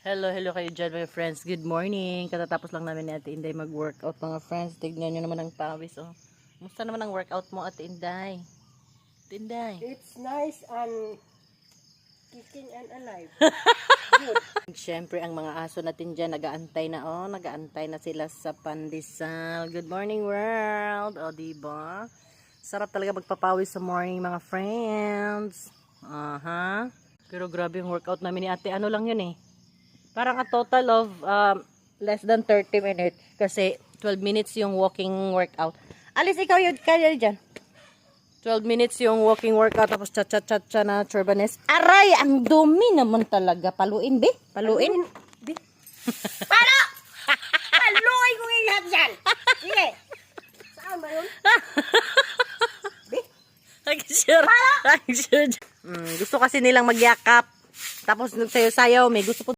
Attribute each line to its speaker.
Speaker 1: Hello kayo dyan my friends. Good morning. Katatapos lang namin ni Ate Inday mag-workout mga friends. Tignan nyo naman ang pawis. Oh. Musta naman ang workout mo Ate Inday? Ate Inday.
Speaker 2: It's nice and kicking and alive.
Speaker 1: Siyempre ang mga aso natin dyan nagaantay na oh. Nagaantay na sila sa pandesal. Good morning world. O diba? Sarap talaga magpapawis sa morning mga friends. Aha. Pero grabe yung workout namin ni Ate. Ano lang yun eh. Parang a total of less than 30 minutes. Kasi 12 minutes yung walking workout. Alis ikaw yun, kaya dyan. 12 minutes yung walking workout. Tapos cha-cha-cha-cha na turbanes. Aray! Ang dumi naman talaga. Paluin, be? Paluin?
Speaker 2: Be. Para! Paluin ko yung lahat dyan! Sige! Saan ba yun? Be?
Speaker 1: Sure. Gusto kasi nilang magyakap. Tapos sayo-sayaw. May gusto po